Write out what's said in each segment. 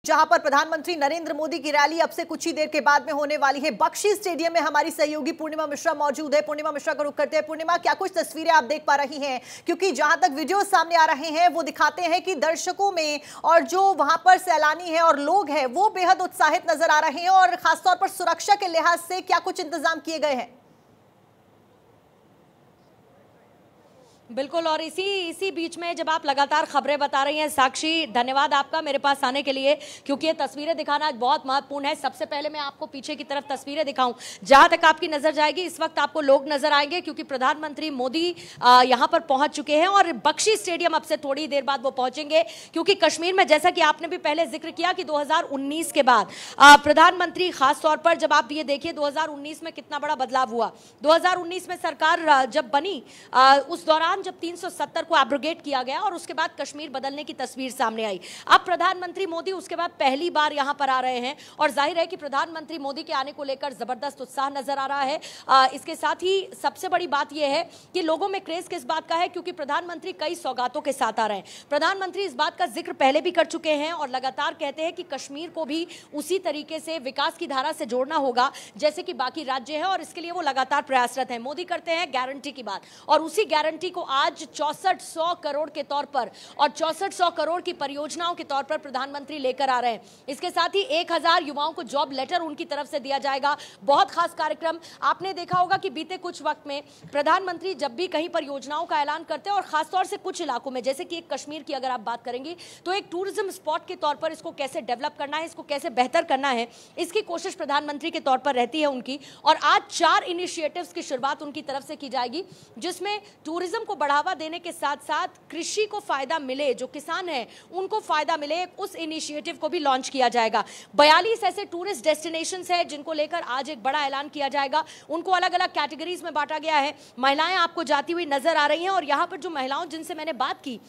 जहां पर प्रधानमंत्री नरेंद्र मोदी की रैली अब से कुछ ही देर के बाद में होने वाली है। बख्शी स्टेडियम में हमारी सहयोगी पूर्णिमा मिश्रा मौजूद है। पूर्णिमा मिश्रा का रुख करते हैं। पूर्णिमा, क्या कुछ तस्वीरें आप देख पा रही हैं? क्योंकि जहां तक वीडियो सामने आ रहे हैं वो दिखाते हैं कि दर्शकों में और जो वहां पर सैलानी है और लोग हैं वो बेहद उत्साहित नजर आ रहे हैं, और खासतौर पर सुरक्षा के लिहाज से क्या कुछ इंतजाम किए गए हैं? बिल्कुल, और इसी बीच में जब आप लगातार खबरें बता रही हैं साक्षी, धन्यवाद आपका मेरे पास आने के लिए, क्योंकि ये तस्वीरें दिखाना बहुत महत्वपूर्ण है। सबसे पहले मैं आपको पीछे की तरफ तस्वीरें दिखाऊं, जहां तक आपकी नजर जाएगी इस वक्त आपको लोग नजर आएंगे, क्योंकि प्रधानमंत्री मोदी यहां पर पहुंच चुके हैं और बख्शी स्टेडियम अब से थोड़ी देर बाद वो पहुंचेंगे। क्योंकि कश्मीर में, जैसा कि आपने भी पहले जिक्र किया कि 2019 के बाद प्रधानमंत्री, खासतौर पर जब आप ये देखिए 2019 में कितना बड़ा बदलाव हुआ। 2019 में सरकार जब बनी उस दौरान जब 370 को एब्रोगेट किया गया और उसके बाद कश्मीर बदलने की तस्वीर सामने आई। अब प्रधानमंत्री मोदी उसके बाद पहली बार यहां पर आ रहे हैं और जाहिर है कि प्रधानमंत्री मोदी के आने को लेकर जबरदस्त उत्साह नजर आ रहा है। इसके साथ ही सबसे बड़ी बात यह है कि लोगों में क्रेज किस बात का है, क्योंकि प्रधानमंत्री कई सौगातों के साथ आ रहे हैं। प्रधानमंत्री इस बात का जिक्र पहले भी कर चुके हैं और लगातार कहते हैं कि कश्मीर को भी उसी तरीके से विकास की धारा से जोड़ना होगा जैसे कि बाकी राज्य है, और इसके लिए वो लगातार प्रयासरत हैं। मोदी करते हैं गारंटी की बात, और उसी गारंटी को आज 6400 करोड़ के तौर पर और 6400 करोड़ की परियोजनाओं के तौर पर प्रधानमंत्री लेकर आ रहे हैं। इसके साथ ही 1000 युवाओं को जॉब लेटर उनकी तरफ से दिया जाएगा। बहुत खास कार्यक्रम। आपने देखा होगा कि बीते कुछ वक्त में प्रधानमंत्री जब भी कहीं परियोजनाओं का ऐलान करते हैं, और खासतौर से कुछ इलाकों में, जैसे कि एक कश्मीर की अगर आप बात करेंगी तो एक टूरिज्म स्पॉट के तौर पर इसको कैसे डेवलप करना है, इसको कैसे बेहतर करना है, इसकी कोशिश प्रधानमंत्री के तौर पर रहती है उनकी। और आज 4 इनिशिएटिव्स की शुरुआत उनकी तरफ से की जाएगी, जिसमें टूरिज्म को बढ़ावा देने के साथ साथ कृषि को फायदा मिले, जो किसान हैं उनको फायदा मिले, उस इनिशिएटिव को भी लॉन्च किया जाएगा। 42 ऐसे टूरिस्ट डेस्टिनेशंस हैं जिनको लेकर आज एक बड़ा ऐलान किया जाएगा। उनको अलग अलग कैटेगरीज में बांटा गया है। महिलाएं आपको जाती हुई नजर आ रही हैं, और यहां पर जो महिलाओं जिनसे मैंने बात की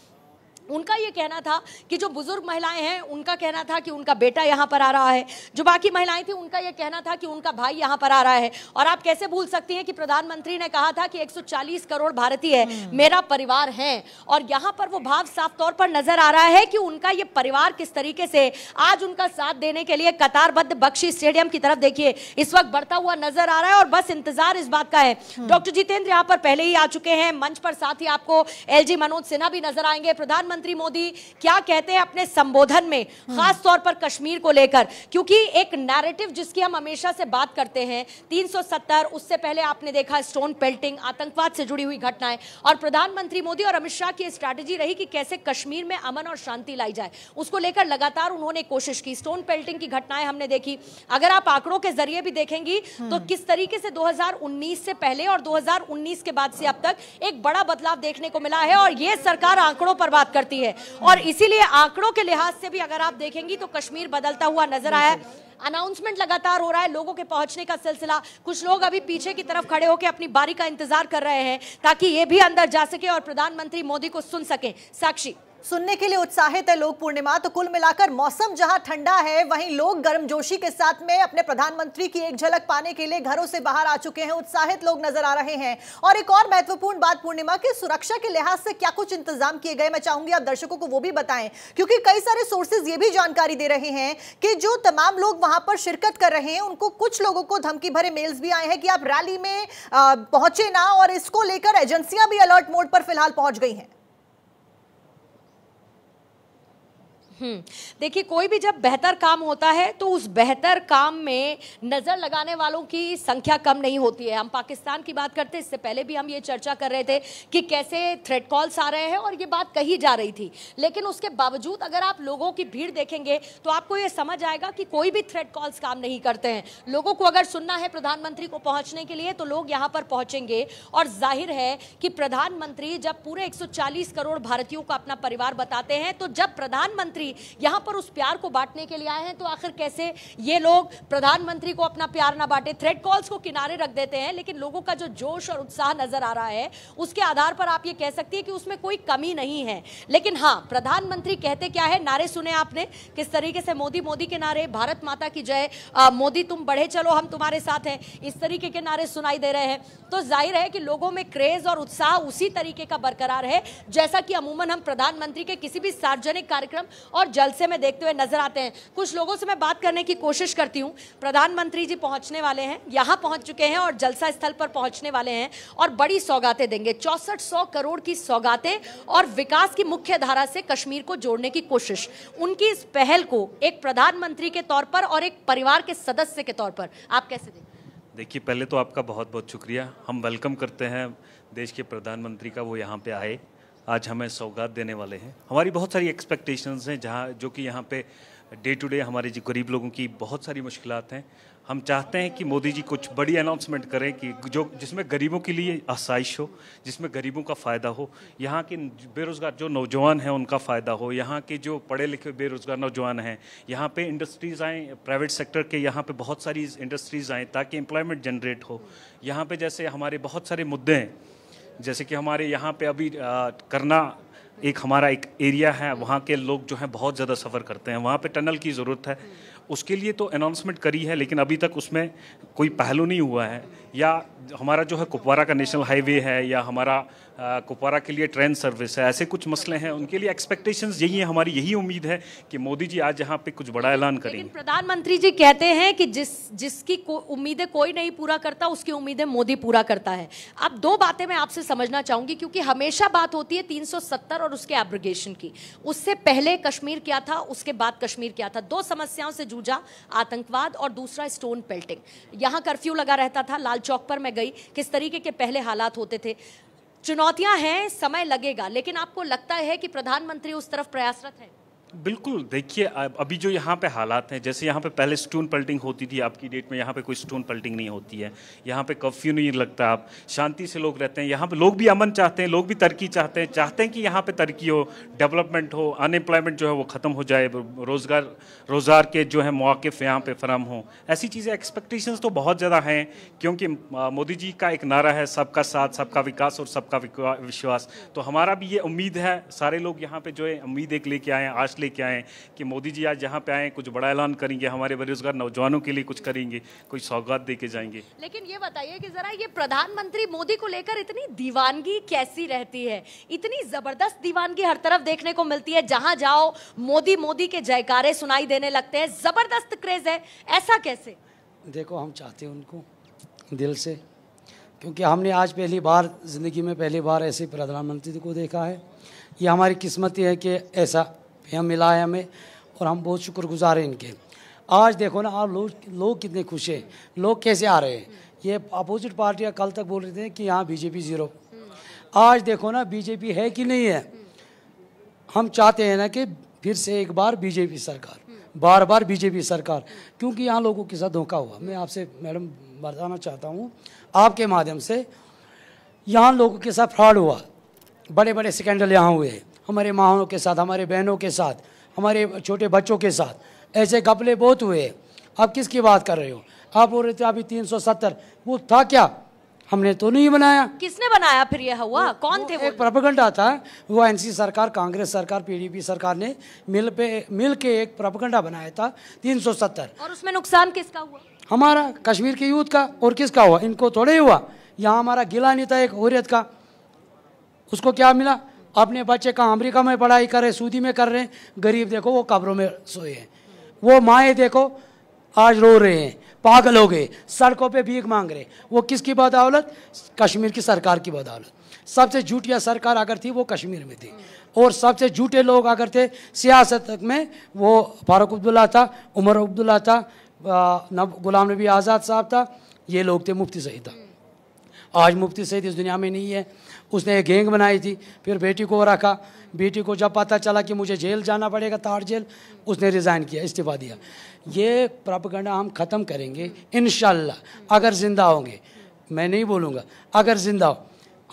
उनका ये कहना था कि जो बुजुर्ग महिलाएं हैं उनका कहना था कि उनका बेटा यहां पर आ रहा है, जो बाकी महिलाएं थी उनका ये कहना था कि उनका भाई यहां पर आ रहा है। और आप कैसे भूल सकती हैं कि प्रधानमंत्री ने कहा था कि 140 करोड़ भारतीय मेरा परिवार हैं, और यहां पर वो भाव साफ तौर पर नजर आ रहा है कि उनका ये परिवार किस तरीके से आज उनका साथ देने के लिए कतारबद्ध बख्शी स्टेडियम की तरफ देखिए इस वक्त बढ़ता हुआ नजर आ रहा है। और बस इंतजार इस बात का है। डॉक्टर जितेंद्र यहां पर पहले ही आ चुके हैं मंच पर, साथ ही आपको एलजी मनोज सिन्हा भी नजर आएंगे। प्रधानमंत्री मोदी क्या कहते हैं अपने संबोधन में, खास तौर पर कश्मीर को लेकर, क्योंकि एक नैरेटिव जिसकी हम हमेशा से बात करते हैं 370, उससे पहले आपने देखा स्टोन पेल्टिंग, आतंकवाद से जुड़ी हुई घटनाएं, और प्रधानमंत्री मोदी और अमित शाह की स्ट्रैटेजी रही कि कैसे कश्मीर में अमन और शांति लाई जाए। उसको लेकर लगातार उन्होंने कोशिश की। स्टोन पेल्टिंग की घटनाएं हमने देखी। अगर आप आंकड़ों के जरिए भी देखेंगी तो किस तरीके से 2019 से पहले और 2019 के बाद से अब तक एक बड़ा बदलाव देखने को मिला है, और यह सरकार आंकड़ों पर बात करती है। और इसीलिए आंकड़ों के लिहाज से भी अगर आप देखेंगी तो कश्मीर बदलता हुआ नजर आया है। अनाउंसमेंट लगातार हो रहा है, लोगों के पहुंचने का सिलसिला। कुछ लोग अभी पीछे की तरफ खड़े होकर अपनी बारी का इंतजार कर रहे हैं ताकि ये भी अंदर जा सके और प्रधानमंत्री मोदी को सुन सके। साक्षी, सुनने के लिए उत्साहित है लोग। पूर्णिमा, तो कुल मिलाकर मौसम जहां ठंडा है वहीं लोग गर्मजोशी के साथ में अपने प्रधानमंत्री की एक झलक पाने के लिए घरों से बाहर आ चुके हैं। उत्साहित लोग नजर आ रहे हैं। और एक और महत्वपूर्ण बात पूर्णिमा, की सुरक्षा के लिहाज से क्या कुछ इंतजाम किए गए, मैं चाहूंगी आप दर्शकों को वो भी बताएं, क्योंकि कई सारे सोर्सेज ये भी जानकारी दे रहे हैं कि जो तमाम लोग वहां पर शिरकत कर रहे हैं उनको कुछ लोगों को धमकी भरे मेल्स भी आए हैं कि आप रैली में पहुंचे ना, और इसको लेकर एजेंसियां भी अलर्ट मोड पर फिलहाल पहुंच गई हैं। देखिए, कोई भी जब बेहतर काम होता है तो उस बेहतर काम में नजर लगाने वालों की संख्या कम नहीं होती है। हम पाकिस्तान की बात करते हैं, इससे पहले भी हम ये चर्चा कर रहे थे कि कैसे थ्रेट कॉल्स आ रहे हैं और ये बात कही जा रही थी, लेकिन उसके बावजूद अगर आप लोगों की भीड़ देखेंगे तो आपको ये समझ आएगा कि कोई भी थ्रेट कॉल्स काम नहीं करते हैं। लोगों को अगर सुनना है प्रधानमंत्री को पहुंचने के लिए तो लोग यहां पर पहुंचेंगे, और जाहिर है कि प्रधानमंत्री जब पूरे 140 करोड़ भारतीयों को अपना परिवार बताते हैं, तो जब प्रधानमंत्री यहां पर उस प्यार को बांटने के लिए आए हैं तो आखिर कैसे ये लोग प्रधानमंत्री को अपना प्यार ना बांटे। थ्रेट कॉल्स को किनारे रख देते हैं, लेकिन लोगों का जो जोश और उत्साह नजर आ रहा है उसके आधार पर आप ये कह सकती है कि उसमें कोई कमी नहीं है। लेकिन हाँ, प्रधानमंत्री कहते क्या है, नारे सुने आपने किस तरीके से, मोदी मोदी के नारे, भारत माता की जय, मोदी तुम बढ़े चलो हम तुम्हारे साथ हैं, इस तरीके के नारे सुनाई दे रहे हैं। तो जाहिर है कि लोगों में क्रेज और उत्साह उसी तरीके का बरकरार है जैसा कि अमूमन हम प्रधानमंत्री के किसी भी सार्वजनिक कार्यक्रम और जलसे में देखते हुए नजर आते हैं। कुछ लोगों से मैं बात करने की कोशिश करती हूँ। प्रधानमंत्री जी पहुंचने वाले हैं, यहाँ पहुंच चुके हैं और जलसा स्थल पर पहुंचने वाले हैं और बड़ी सौगातें देंगे, 6400 करोड़ की सौगातें और विकास की मुख्य धारा से कश्मीर को जोड़ने की कोशिश। उनकी इस पहल को एक प्रधानमंत्री के तौर पर और एक परिवार के सदस्य के तौर पर आप कैसे देखते हैं? देखिए, पहले तो आपका बहुत बहुत शुक्रिया। हम वेलकम करते हैं देश के प्रधानमंत्री का, वो यहाँ पे आए, आज हमें सौगात देने वाले हैं। हमारी बहुत सारी एक्सपेक्टेशंस हैं जो कि यहाँ पे डे टू डे हमारे जो गरीब लोगों की बहुत सारी मुश्किलात हैं। हम चाहते हैं कि मोदी जी कुछ बड़ी अनाउंसमेंट करें कि जिसमें गरीबों के लिए आसाइश हो, जिसमें गरीबों का फ़ायदा हो, यहाँ के बेरोज़गार जो नौजवान हैं उनका फ़ायदा हो, यहाँ के जो पढ़े लिखे बेरोज़गार नौजवान हैं, यहाँ पे इंडस्ट्रीज़ आएँ, प्राइवेट सेक्टर के यहाँ पे बहुत सारी इंडस्ट्रीज़ आएँ ताकि एम्प्लॉयमेंट जनरेट हो। यहाँ पे जैसे हमारे बहुत सारे मुद्दे हैं, जैसे कि हमारे यहाँ पे अभी करना हमारा एक एरिया है, वहाँ के लोग जो हैं बहुत ज़्यादा सफ़र करते हैं, वहाँ पे टनल की ज़रूरत है। उसके लिए तो अनाउंसमेंट करी है, लेकिन अभी तक उसमें कोई पहलू नहीं हुआ है। या हमारा जो है कुपवारा का नेशनल हाईवे है, या हमारा कुपवारा के लिए ट्रेन सर्विस है, ऐसे कुछ मसले हैं। उनके लिए एक्सपेक्टेशंस यही है, हमारी यही उम्मीद है कि मोदी जी आज यहाँ पे कुछ बड़ा ऐलान करेंगे। लेकिन प्रधानमंत्री जी कहते हैं कि जिसकी उम्मीदें कोई नहीं पूरा करता, उसकी उम्मीदें मोदी पूरा करता है। अब दो बातें मैं आपसे समझना चाहूंगी, क्योंकि हमेशा बात होती है 370 और उसके एब्रोगेशन की। उससे पहले कश्मीर क्या था, उसके बाद कश्मीर क्या था। दो समस्याओं से जूझा, आतंकवाद और दूसरा स्टोन पेल्टिंग। यहाँ कर्फ्यू लगा रहता था, लाल चौक पर मैं गई, किस तरीके के पहले हालात होते थे। चुनौतियां हैं, समय लगेगा, लेकिन आपको लगता है कि प्रधानमंत्री उस तरफ प्रयासरत है? बिल्कुल। देखिए, अभी जो यहाँ पे हालात हैं, जैसे यहाँ पे पहले स्टोन पल्टिंग होती थी, आपकी डेट में यहाँ पे कोई स्टोन पल्टिंग नहीं होती है। यहाँ पे कर्फ्यू नहीं लगता, आप शांति से लोग रहते हैं। यहाँ पे लोग भी अमन चाहते हैं, लोग भी तरक्की चाहते हैं कि यहाँ पे तरक्की हो, डेवलपमेंट हो, अनएम्प्लॉयमेंट जो है वो ख़त्म हो जाए, रोज़गार के जो है मौक़े यहाँ पे फराम हो। ऐसी चीज़ें, एक्सपेक्टेशंस तो बहुत ज़्यादा हैं, क्योंकि मोदी जी का एक नारा है सबका साथ, सबका विकास और सबका विश्वास। तो हमारा भी ये उम्मीद है, सारे लोग यहाँ पे जो है उम्मीद एक लेके आए, आज लेके आए कि मोदी जी आज यहाँ पे आए, कुछ बड़ा ऐलान करेंगे, हमारे बेरोजगार नौजवानों के लिए कुछ करेंगे, कोई सौगात दे के जाएंगे। लेकिन ये बताइए कि जरा ये प्रधानमंत्री मोदी को लेकर इतनी दीवानगी कैसी रहती है? इतनी जबरदस्त दीवानगी हर तरफ देखने को मिलती है, जहां जाओ मोदी मोदी के जयकारे सुनाई देने लगते हैं, जबरदस्त क्रेज है, ऐसा कैसे? देखो, हम चाहते हैं उनको दिल से, क्योंकि हमने आज पहली बार ज़िंदगी में पहली बार ऐसे प्रधानमंत्री को देखा है। ये हमारी किस्मत ही है कि ऐसा हम मिला है हमें, और हम बहुत शुक्रगुजार हैं इनके। आज देखो ना, आप लोग कितने खुश हैं, लोग कैसे आ रहे हैं। ये अपोजिट पार्टियां कल तक बोल रहे थे कि यहाँ बीजेपी ज़ीरो, आज देखो ना बीजेपी है कि नहीं है। हम चाहते हैं ना कि फिर से एक बार बीजेपी सरकार, बार बार बीजेपी सरकार, क्योंकि यहाँ लोगों के साथ धोखा हुआ। मैं आपसे मैडम बताना चाहता हूँ आपके माध्यम से, यहाँ लोगों के साथ फ्रॉड हुआ, बड़े बड़े स्कैंडल यहाँ हुए, हमारे माओं के साथ, हमारे बहनों के साथ, हमारे छोटे बच्चों के साथ ऐसे घपले बहुत हुए। आप किसकी बात कर रहे हो? आप बोल रहे थे अभी 370, वो था क्या? हमने तो नहीं बनाया। किसने बनाया फिर? यह हुआ कौन थे? वो एक प्रोपेगेंडा था, वो एनसी सरकार, कांग्रेस सरकार, पीडीपी सरकार ने मिल के एक प्रोपेगेंडा बनाया था 370। और उसमें नुकसान किसका हुआ? हमारा, कश्मीर के यूथ का। और किसका हुआ? इनको थोड़े ही हुआ। यहाँ हमारा गिलानी था एक हुर्रियत का, उसको क्या मिला? अपने बच्चे कहाँ अमेरिका में पढ़ाई कर रहे, सऊदी में कर रहे हैं, गरीब देखो वो कब्रों में सोए हैं। वो माएँ देखो आज रो रहे हैं, पागल हो गए, सड़कों पे भीख मांग रहे। वो किसकी बदौलत? कश्मीर की सरकार की बदौलत। सबसे झूठिया सरकार अगर थी वो कश्मीर में थी, और सबसे झूठे लोग अगर थे सियासत में, वो फारूक अब्दुल्ला था, उमर अब्दुल्ला था, गुलाम नबी आज़ाद साहब था, ये लोग थे। मुफ्ती सईद था। आज मुफ्ती सईद इस दुनिया में नहीं है। उसने एक गैंग बनाई थी, फिर बेटी को रखा। बेटी को जब पता चला कि मुझे जेल जाना पड़ेगा, ताड़ जेल, उसने रिज़ाइन किया, इस्तीफा दिया। ये प्रोपेगेंडा हम ख़त्म करेंगे इंशाअल्लाह, अगर ज़िंदा होंगे। मैं नहीं बोलूँगा, अगर ज़िंदा हो।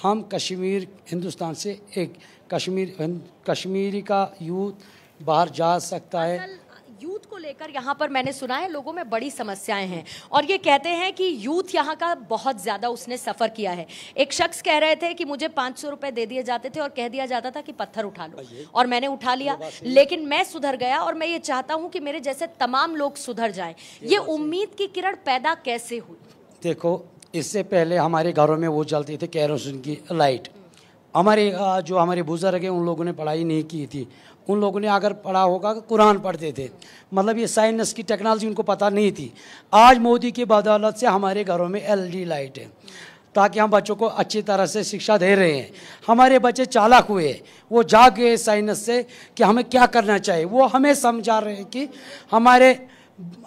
हम कश्मीर, हिंदुस्तान से एक कश्मीरी का यूथ बाहर जा सकता है। यूथ को लेकर यहाँ पर मैंने सुना है लोगों में बड़ी समस्याएं हैं, और ये कहते हैं कि यूथ यहाँ का बहुत ज़्यादा उसने सफ़र किया है। एक शख्स कह रहे थे कि मुझे 500 रुपए दे दिए जाते थे और कह दिया जाता था कि पत्थर उठा लो, और मैंने उठा लिया, लेकिन मैं सुधर गया, और मैं ये चाहता हूँ कि मेरे जैसे तमाम लोग सुधर जाएं। ये उम्मीद की किरण पैदा कैसे हुई? देखो, इससे पहले हमारे घरों में वो जलती थी केरोसिन की लाइट। हमारे जो हमारे बुजुर्ग हैं उन लोगों ने पढ़ाई नहीं की थी, उन लोगों ने अगर पढ़ा होगा कुरान पढ़ते थे, मतलब ये साइंस की टेक्नोलॉजी उनको पता नहीं थी। आज मोदी की बदौलत से हमारे घरों में एलईडी लाइट है, ताकि हम बच्चों को अच्छी तरह से शिक्षा दे रहे हैं। हमारे बच्चे चालाक हुए, वो जाग गए साइंस से कि हमें क्या करना चाहिए। वो हमें समझा रहे हैं कि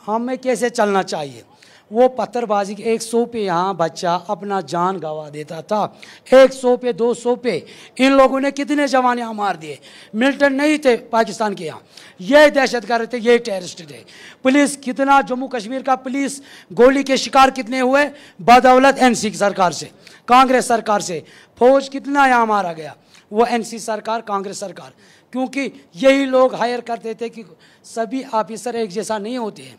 हमें कैसे चलना चाहिए। वो पत्थरबाजी के 100 पे यहाँ बच्चा अपना जान गंवा देता था, 100 पे 200 पे। इन लोगों ने कितने जवान यहाँ मार दिए। मिलिटेंट नहीं थे पाकिस्तान के यहाँ, ये दहशतगर्द थे, ये टेररिस्ट थे। पुलिस कितना, जम्मू कश्मीर का पुलिस गोली के शिकार कितने हुए बदौलत एनसी सरकार से, कांग्रेस सरकार से। फौज कितना यहाँ मारा गया, वो एनसी सरकार, कांग्रेस सरकार। क्योंकि यही लोग हायर करते थे कि सभी ऑफिसर एक जैसा नहीं होते हैं,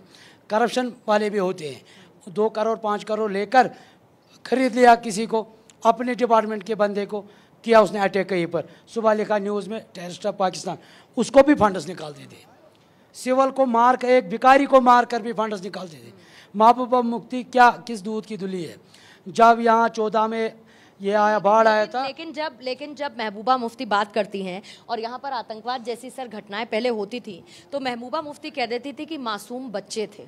करप्शन वाले भी होते हैं। 2 करोड़ 5 करोड़ लेकर खरीद लिया किसी को, अपने डिपार्टमेंट के बंदे को, किया उसने अटैक कहीं पर, सुबह लिखा न्यूज़ में टेररिस्ट ऑफ पाकिस्तान, उसको भी फंड्स निकालते थे। सिविल को मार कर, एक भिखारी को मार कर भी फंड्स निकालते थे। महबूबा मुफ्ती क्या किस दूध की धुली है। जब यहाँ 14 में ये आया, बाढ़ आया था। लेकिन जब महबूबा मुफ्ती बात करती हैं और यहाँ पर आतंकवाद जैसी सर घटनाएं पहले होती थी, तो महबूबा मुफ्ती कह देती थी कि मासूम बच्चे थे,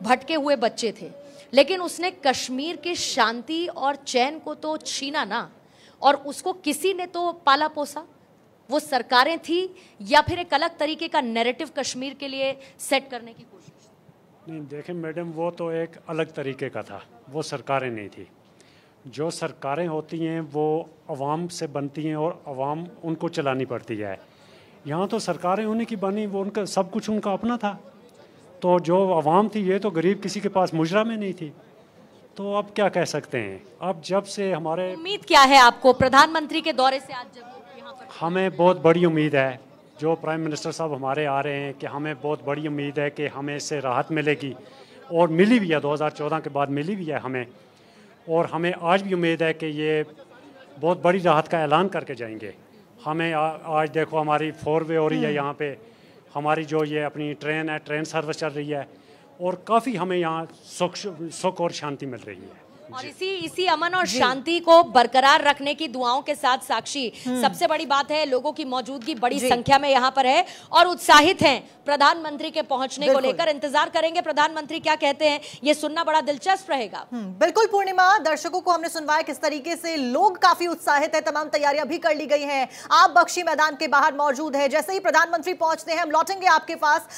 भटके हुए बच्चे थे। लेकिन उसने कश्मीर की शांति और चैन को तो छीना ना, और उसको किसी ने तो पाला पोसा। वो सरकारें थी या फिर एक अलग तरीके का नैरेटिव कश्मीर के लिए सेट करने की कोशिश? नहीं, देखें मैडम, वो तो एक अलग तरीके का था, वो सरकारें नहीं थी। जो सरकारें होती हैं वो अवाम से बनती हैं और अवाम उनको चलानी पड़ती है। यहाँ तो सरकारें उन्हीं की बनी, वो उनका सब कुछ उनका अपना था। तो जो अवाम थी, ये तो गरीब किसी के पास मुजरा में नहीं थी। तो अब क्या कह सकते हैं। अब जब से हमारे, उम्मीद क्या है आपको प्रधानमंत्री के दौरे से आज जब यहाँ पर? हमें बहुत बड़ी उम्मीद है, जो प्राइम मिनिस्टर साहब हमारे आ रहे हैं, कि हमें बहुत बड़ी उम्मीद है कि हमें इससे राहत मिलेगी, और मिली भी है 2014 के बाद मिली भी है हमें। और हमें आज भी उम्मीद है कि ये बहुत बड़ी राहत का ऐलान करके जाएंगे। हमें आज देखो हमारी 4 वे हो रही है यहाँ पे, हमारी जो ये अपनी ट्रेन है, ट्रेन सर्विस चल रही है, और काफ़ी हमें यहाँ सुख और शांति मिल रही है। और इसी अमन और शांति को बरकरार रखने की दुआओं के साथ साक्षी, सबसे बड़ी बात है लोगों की मौजूदगी बड़ी संख्या में यहाँ पर है और उत्साहित हैं प्रधानमंत्री के पहुंचने को लेकर। इंतजार करेंगे प्रधानमंत्री क्या कहते हैं, ये सुनना बड़ा दिलचस्प रहेगा। बिल्कुल पूर्णिमा, दर्शकों को हमने सुनवाया किस तरीके से लोग काफी उत्साहित है। तमाम तैयारियां भी कर ली गई हैं। आप बख्शी मैदान के बाहर मौजूद है। जैसे ही प्रधानमंत्री पहुंचते हैं हम लौटेंगे आपके पास।